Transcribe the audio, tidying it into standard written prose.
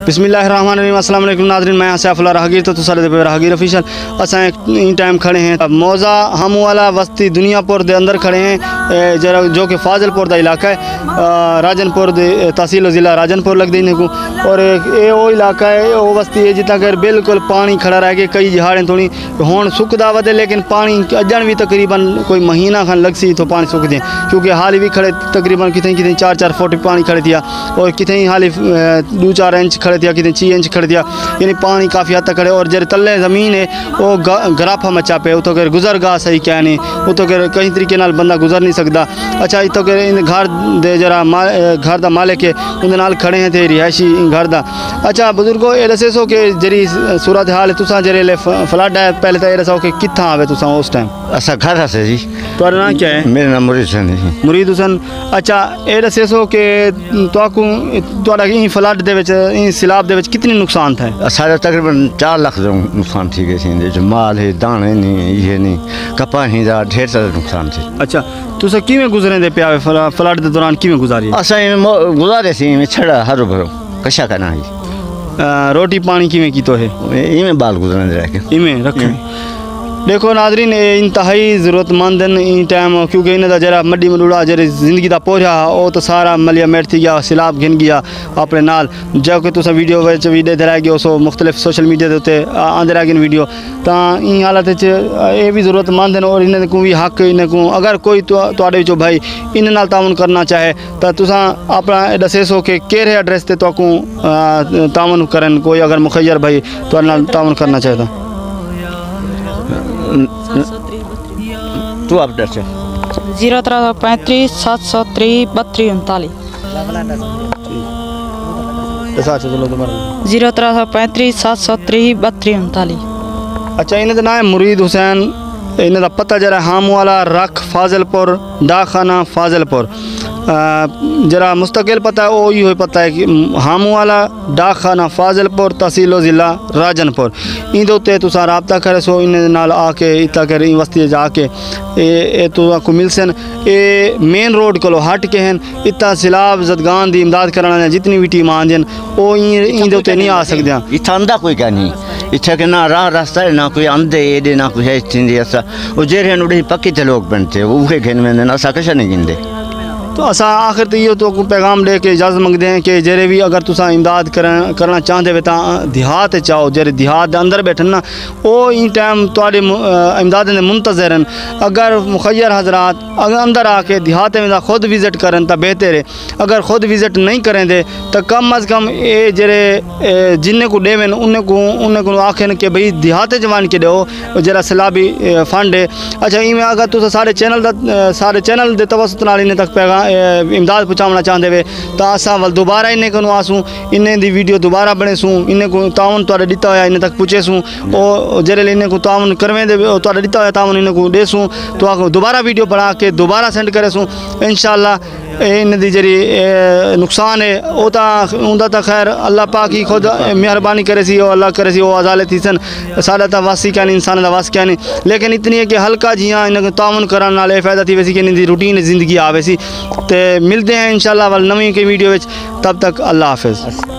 बिस्मिल्लाहिर्रहमानिर्रहीम। अस्सलाम वालेकुम नाज़रीन, मैं सैफुल्लाह राहगीर तो तुसारे दे राहगीर ऑफिशियल असां इन टाइम खड़े हैं मौज़ा हम वाला वस्ती दुनियापुर के अंदर खड़े हैं, जरा जो कि फाजिलपुर का इलाका है, राजनपुर तहसील ज़िला राजनपुर लगते इन्हें को। और ये वो इलाका है वो वस्ती है जितना कर बिल्कुल पानी खड़ा रह गया, कई जहाड़ें थोड़ी हुण सुकदा वधे लेकिन पानी अजन भी तकरीबन कोई महीना खन लग सी तो पानी सुक जाए, क्योंकि हाल भी खड़े तकरीबन कितने कितने 4-4 फुट पानी खड़े दिया और कितने हाल 2-4 इंच खड़े दिया, कितने 6 इंच खड़े दिया, यानी पानी काफ़ी हद तक खड़े। और जरे तले ज़मीन है वो गराफा मचा पे उतो कर गुजर गा सही क्या नहीं उतो कर कई तरीके नाल बंदा गुजर नहीं सकता। अच्छा इतो कर इन घर दे जरा घर दा मालिक है उनके नाल खड़े हैं थे रिहायशी घर दा। अच्छा बुजुर्गो ये दसे सो कि जरी सूरत हाल है तुसा जरे फ्लड है पहले तो ये दसो कि कितना आवे तुसा उस टाइम? असा घर से जी। तुम्हारा नाम क्या है? मेरा नाम मुरीद हुसैन है। मुरीद हुसैन। अच्छा ये दसे सो कि तुहाडा इन फ्लड दे विच इन सैलाब दे विच कितनी नुकसान था? सारे तकरीबन 4 लाख जो नुकसान थी गए जो माल है दाने नहीं ये नहीं कपा ही दा ढेर सारा नुकसान थे। अच्छा तुसा किवें गुजरे दे पिया फ्लड दे दौरान किवें गुजारी? असा गुजारे सी में छड़ा हरो भरो कशा करना है। रोटी पानी किवें की तो है इमें बाल गुजरने दे रखे इमें रखे। देखो नाजरीन इंतहाई ज़रूरतमंद इन टाइम, क्योंकि इन्हें जरा मड्डी मलूड़ा जरा जिंदगी का पोझा वो तो सारा मलिया मेट थी गया, सैलाब घिन गया अपने नाल जो कि तुम वीडियो वीडियो रह गए सो मुख्तलिफ सोशल मीडिया के उत्ते आंदे रह गए वीडियो। तो इन हालत ये भी ज़रूरतमंद हैं और इन्हें को भी हक इन्हें को अगर कोई तुहाडे विचों भाई इन नाल तावन करना चाहे तो तुसा अपना दसे सो कि केड़े एड्रेस ते तुहाकू तावन करन कोई अगर मुखैर भाई तुहाडे नाल तावन करना चाहे तो तू आप डर 0335 730 3239 0335 730 3239। अच्छा इन्हें नाम है मुरीद हुसैन, इन्हें का पता जरा हाम वाला रख फाजिलपुर डाखाना फाजिलपुर जरा मुस्तकिल पता है वो ही पता है कि हाम वाला डाखाना फाजिलपुर तहसील ज़िला राजनपुर इन उत्ते तुसा रबता करे सो इन नाल आके इतना कर वस्ती जाके ये तो आपको मिल सन ये मेन रोड को हट के हैं इतना सैलाब जदगान की इमदाद कराने जितनी भी टीम आंदियां वो इन उत्ते नहीं आ सकते। इतना आंदा कोई क्या नहीं इतना के ना राह रास्ता है ना कोई आंदे एडे ना कोई है थी असा वो जेरे उड़े पक्के थे लोग बनते वो घेन में असा कशा नहीं गिनते। तो असा आखिर तो ये तो पैगाम दे के इजाज़त मंगते हैं कि जेरे भी अगर तुसा इमदाद करना चाहते हो तो देहात चाहो जेरे देहात के अंदर बैठन ना वो इन टाइम थोड़े इमदाद के मुंतज़र हैं। अगर मुखैर हजरात अगर अंदर आके देहात में खुद विज़िट करें तो बेहतर है, अगर खुद विज़िट नहीं करें तो कम अज़ कम ये जेरे जिन्हें को देवें उन्हें को आखें कि भाई देहात जवान के दो जरा सैलाबी फंड है। अच्छा इवें अगर तुस सारे चैनल के तवसत नाल इन्हें तक पैगाम इमदाद पहुँचाना चाहते वे तो असा वाल दोबारा इन्हें को आसूँ इन्हें दी वीडियो दोबारा बने सूँ इन्हें को तावन तुहाडे दिता होया इन्हें तक पूछे सूँ और जरे इन्हें को तावन करवें दे तुहाडे दिता होया तावन इन्हें को दे सूँ तो आको दोबारा वीडियो बना के दोबारा सेंड करे सूँ इंशाअल्लाह इन दी जरी नुकसान है वो उनका तो खैर अल्लाह पाक ही खुद मेहरबानी करे सी अल्लाह करे सी वो अजाले थी सन साढ़ा तो वासी क्या नहीं इंसान का वास क्या नहीं, लेकिन इतनी है कि हल्का जियाँ इन्हें तावन कराने नाल फायदा थी वैसी कि इन्हें रूटीन जिंदगी आवे सी। तो मिलते हैं इंशाअल्लाह वाल नवी की वीडियो में, तब तक अल्लाह हाफिज़।